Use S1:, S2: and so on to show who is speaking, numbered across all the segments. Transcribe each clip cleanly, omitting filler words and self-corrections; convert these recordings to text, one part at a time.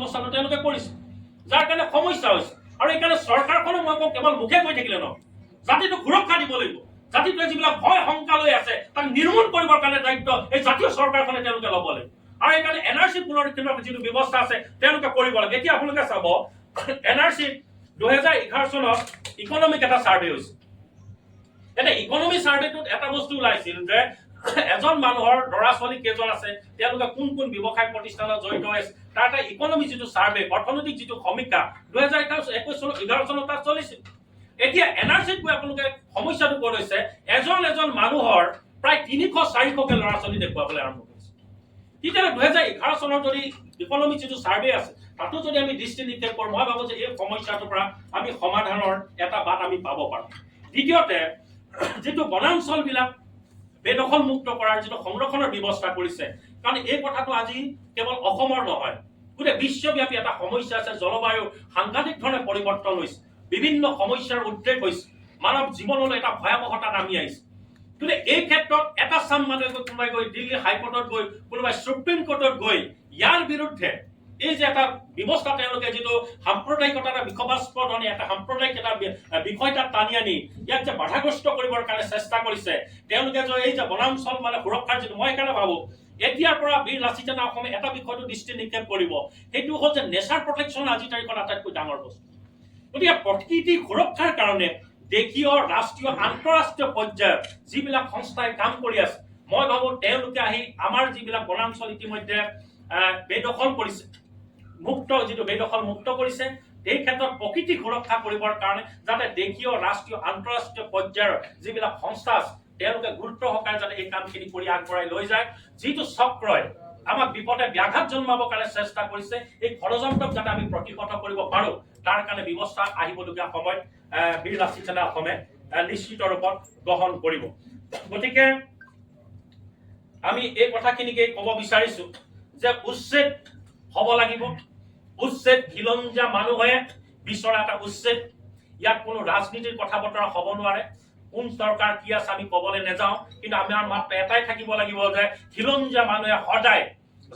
S1: ব্যৱস্থাটো তেওঁলোকে কৰিছে, যাৰ কাৰণে সমস্যা হৈছে। আৰু এইকাৰণে চৰকাৰখনে মই কওঁ কেৱল মুখে কৈ থাকিলে নহয়, জাতিটোক সুৰক্ষা দিব লাগিব। জাতিটোৱে যিবিলাক ভয় শংকা লৈ আছে তাক নিৰ্মূল কৰিবৰ কাৰণে দায়িত্ব এই জাতীয় চৰকাৰখনে তেওঁলোকে ল'ব লাগিব। আৰু এইকাৰণে NRC পুনৰীক্ষণৰ যিটো ব্যৱস্থা আছে তেওঁলোকে কৰিব লাগে। এতিয়া আপোনালোকে চাব, NRC 2011 চনত ইকনমিক এটা ছাৰ্ভে হৈছে। এতিয়া ইকনমি ছাৰ্ভেটোত এটা বস্তু ওলাইছিল যে এজন মানুহৰ ল'ৰা ছোৱালী কেইজন আছে, তেওঁলোকে কোন কোন ব্যৱসায় প্ৰতিষ্ঠানত জড়িত হৈ আছে, তাৰ এটা ইকনমি যিটো ছাৰ্ভে, অৰ্থনৈতিক যিটো সমীক্ষা 2011 চনত তাত চলিছিল। এতিয়া NRCত গৈ আপোনালোকে সমস্যাটো ক'ত হৈছে, এজন মানুহৰ প্ৰায় 300-400কে ল'ৰা ছোৱালী দেখুৱাবলৈ আৰম্ভ কৰিছে। তেতিয়াহ'লে 2011 চনৰ যদি ইকনমি যিটো ছাৰ্ভে আছে তাতো যদি আমি দৃষ্টি নিক্ষেপ কৰোঁ, মই ভাবো যে এই সমস্যাটোৰ পৰা আমি সমাধানৰ এটা বাট আমি পাব পাৰোঁ। দ্বিতীয়তে, যিটো বনাঞ্চলবিলাক বেদখল মুক্ত কৰাৰ যিটো সংৰক্ষণৰ ব্যৱস্থা কৰিছে, কাৰণ এই কথাটো আজি কেৱল অসমৰ নহয়, গোটেই বিশ্বব্যাপী এটা সমস্যা আছে। জলবায়ু সাংঘাতিক ধৰণে পৰিৱৰ্তন হৈছে, বিভিন্ন সমস্যাৰ উদ্ৰেক হৈছে, মানৱ জীৱনলৈ এটা ভয়াৱহতা নামি আহিছে। কিন্তু এই ক্ষেত্ৰত এটা চাম মানুহে কোনোবাই গৈ দিল্লী হাইকোৰ্টত গৈ, কোনোবাই সুপ্ৰিম কোৰ্টত গৈ ইয়াৰ বিৰুদ্ধে এই যে এটা ব্যৱস্থা তেওঁলোকে যিটো সাম্প্ৰদায়িকতা এটা বিষবাস্পদ এটা সাম্প্ৰদায়িক এটা বিষয় তাত টানি আনি ইয়াক যে বাধাগ্ৰস্ত কৰিবৰ কাৰণে চেষ্টা কৰিছে, তেওঁলোকে যে এই যে বনাঞ্চল সুৰক্ষাৰ যিটো, মই সেইকাৰণে ভাবো এতিয়াৰ পৰা বীৰ লাচিত সেনা অসমে এটা বিষয়টো দৃষ্টি নিক্ষেপ কৰিব, সেইটো হ'ল যে নেচাৰ প্ৰটেকশ্যন আজিৰ তাৰিখত আটাইতকৈ ডাঙৰ বস্তু। গতিকে প্ৰকৃতি সুৰক্ষাৰ কাৰণে দেশীয়, ৰাষ্ট্ৰীয়, আন্তঃৰাষ্ট্ৰীয় পৰ্যায়ত যিবিলাক সংস্থাই কাম কৰি আছে, মই ভাবো তেওঁলোকে আহি আমাৰ যিবিলাক বনাঞ্চল ইতিমধ্যে বেদখল কৰিছে, যিটো বেদখল মুক্ত কৰিছে, এই ক্ষেত্ৰত প্ৰকৃতি সুৰক্ষা কৰিবৰ কাৰণে যাতে দেশীয়, ৰাষ্ট্ৰীয়, আন্তঃৰাষ্ট্ৰীয় পৰ্যায়ৰ যিবিলাক সংস্থা আছে তেওঁলোকে গুৰুত্ব সহকাৰে যাতে এই কামখিনি কৰি আগবঢ়াই লৈ যায়। যিটো চক্ৰই আমাক বিপদে ব্যাঘাত জন্মাবৰ কাৰণে চেষ্টা কৰিছে, এই ষড়যন্ত্ৰক যাতে আমি প্ৰতিহত কৰিব পাৰো, তাৰ কাৰণে ব্যৱস্থা আহিবলগীয়া সময়ত বীৰ লাচিত সেনা অসমে নিশ্চিত ৰূপত গ্ৰহণ কৰিব। গতিকে আমি এই কথাখিনিকে ক'ব বিচাৰিছো যে উচ্ছেদ হ'ব লাগিব। উচ্ছেদ খিলঞ্জীয়া মানুহে বিচৰা এটা উচ্ছেদ, ইয়াত কোনো ৰাজনীতিৰ কথা বতৰা হ'ব নোৱাৰে। কোন চৰকাৰ কি আছে আমি ক'বলৈ নাযাওঁ, কিন্তু আমাৰ মাত্ৰ এটাই থাকিব লাগিব যে খিলঞ্জীয়া মানুহে সদায়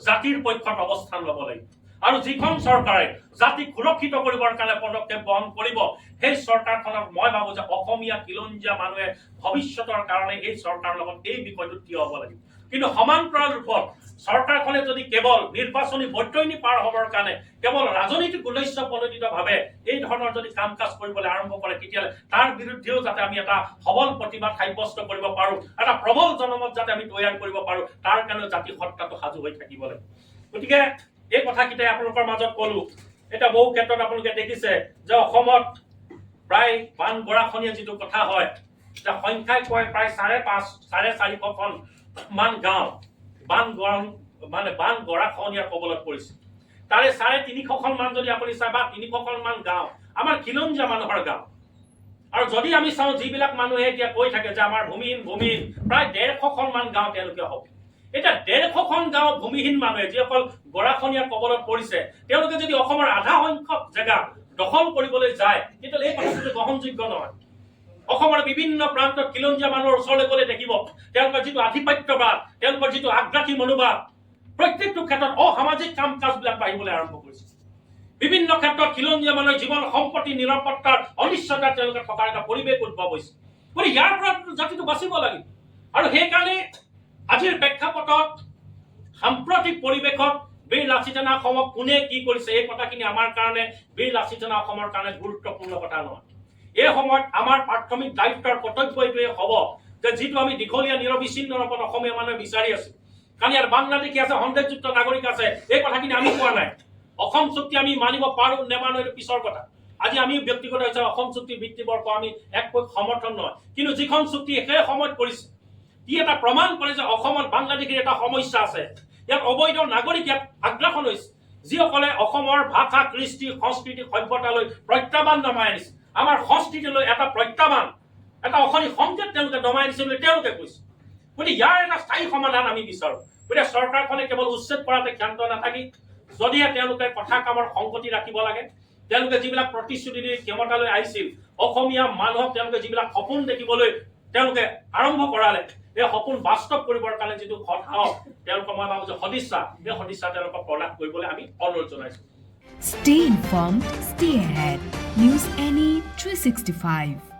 S1: জাতিৰ পক্ষত অৱস্থান ল'ব লাগিব। আৰু যিখন চৰকাৰে জাতিক সুৰক্ষিত কৰিবৰ কাৰণে পদক্ষেপ গ্ৰহণ কৰিব, সেই চৰকাৰখনক মই ভাবো যে অসমীয়া খিলঞ্জীয়া মানুহে ভৱিষ্যতৰ কাৰণে এই চৰকাৰৰ লগত এই বিষয়টো থিয় হ'ব লাগিব। কিন্তু সমান্তৰাল ৰূপত চৰকাৰখনে যদি কেৱল নিৰ্বাচনী বৈতৰণি পাৰ হ'বৰ কাৰণে কেৱল ৰাজনৈতিক উদ্দেশ্য প্ৰণোদিতভাৱে এই ধৰণৰ যদি কাম কাজ কৰিবলৈ আৰম্ভ কৰে, তেতিয়াহ'লে তাৰ বিৰুদ্ধেও যাতে আমি এটা সবল প্ৰতিবাদ সাব্যস্ত কৰিব পাৰো, এটা প্ৰবল জনমত যাতে আমি তৈয়াৰ কৰিব পাৰো, তাৰ কাৰণে জাতি সত্তাটো সাজু হৈ থাকিব লাগিব। গতিকে এই কথাকেইটাই আপোনালোকৰ মাজত ক'লো। এতিয়া বহু ক্ষেত্ৰত আপোনালোকে দেখিছে যে অসমত প্ৰায় বান গৰাখহনীয়া যিটো কথা হয়, যে সংখ্যাই কয় প্ৰায় 450খন মান গাঁও বান গৰাখহনীয়াৰ কবলত পৰিছে। তাৰে 350খন মান যদি আপুনি চায় বা 300খন মান গাঁও আমাৰ খিলঞ্জীয়া মানুহৰ গাঁও। আৰু যদি আমি চাওঁ যিবিলাক মানুহে এতিয়া কৈ থাকে যে আমাৰ ভূমিহীন প্ৰায় 150খন মান গাঁও তেওঁলোকে হ'ব। এতিয়া 150খন গাঁও ভূমিহীন মানুহে যিসকল গৰাখহনীয়াৰ কবলত পৰিছে, তেওঁলোকে যদি অসমৰ আধা সংখ্যক জেগা দখল কৰিবলৈ যায়, তেতিয়াহ'লে এই কথাটো গ্ৰহণযোগ্য নহয়। অসমৰ বিভিন্ন প্ৰান্তত খিলঞ্জীয়া মানুহৰ ওচৰলৈ গ'লে দেখিব তেওঁলোকৰ যিটো আধিপত্যবাদ, তেওঁলোকৰ যিটো আগ্ৰাসী মনোভাৱ, প্ৰত্যেকটো ক্ষেত্ৰত অসামাজিক কাম কাজবিলাক বাঢ়িবলৈ আৰম্ভ কৰিছে। বিভিন্ন ক্ষেত্ৰত খিলঞ্জীয়া মানুহৰ জীৱন সম্পত্তি নিৰাপত্তাৰ অনিশ্চয়তা তেওঁলোকে থকাৰ এটা পৰিৱেশ উদ্ভৱ হৈছে। গতিকে ইয়াৰ পৰা জাতিটো বাচিব লাগিব। আৰু সেইকাৰণে আজিৰ প্ৰেক্ষাপটত সাম্প্ৰতিক পৰিৱেশত বীৰ লাচিত সেনা অসমক কোনে কি কৰিছে, এই কথাখিনি আমাৰ কাৰণে বীৰ লাচিত সেনা অসমৰ কাৰণে গুৰুত্বপূৰ্ণ কথা নহয়। এই সময়ত আমাৰ প্ৰাথমিক দায়িত্বৰ কৰ্তব্য এইটোৱে হ'ব যে যিটো আমি দীঘলীয়া নিৰবিচ্ছিন্ন ৰূপত অসমীয়া মানুহে বিচাৰি আছো, কাৰণ ইয়াৰ বাংলাদেশী আছে, সন্দেহযুক্ত নাগৰিক আছে, এই কথাখিনি আমি কোৱা নাই। অসম চুক্তি আমি মানিব পাৰো নেমানো এইটো পিছৰ কথা। আজি আমি ব্যক্তিগত হিচাপে অসম চুক্তিৰ ভিত্তিবৰ্ষ আমি একপক্ষ সমৰ্থন নহয়, কিন্তু যিখন চুক্তি সেই সময়ত কৰিছে, ই এটা প্ৰমাণ কৰে যে অসমত বাংলাদেশীৰ এটা সমস্যা আছে। ইয়াত অবৈধ নাগৰিক ইয়াত আগ্ৰাসন হৈছে, যিসকলে অসমৰ ভাষা, কৃষ্টি, সংস্কৃতি, সভ্যতালৈ প্ৰত্যাহ্বান নমাই আনিছে। আমাৰ সংস্কৃতিলৈ এটা প্ৰত্যাহ্বান, এটা অশনি সংকেত তেওঁলোকে নমাই আনিছে বুলি তেওঁলোকে কৈছে। গতিকে ইয়াৰ এটা স্থায়ী সমাধান আমি বিচাৰো। গতিকে চৰকাৰখনে কেৱল উচ্ছেদ কৰাতে ক্ষান্ত নাথাকি যদিহে তেওঁলোকে কথা কামৰ সংগতি ৰাখিব লাগে, তেওঁলোকে যিবিলাক প্ৰতিশ্ৰুতি দি ক্ষমতালৈ আহিছিল, অসমীয়া মানুহক তেওঁলোকে যিবিলাক সপোন দেখিবলৈ তেওঁলোকে আৰম্ভ কৰালে, এই সপোন বাস্তৱ কৰিবৰ কাৰণে যিটো সাহস তেওঁলোকৰ মই ভাবো যে সদিচ্ছা, এই সদিচ্ছা তেওঁলোকক প্ৰদান কৰিবলৈ আমি অনুৰোধ জনাইছো।
S2: Stay informed, stay ahead. News Any 365.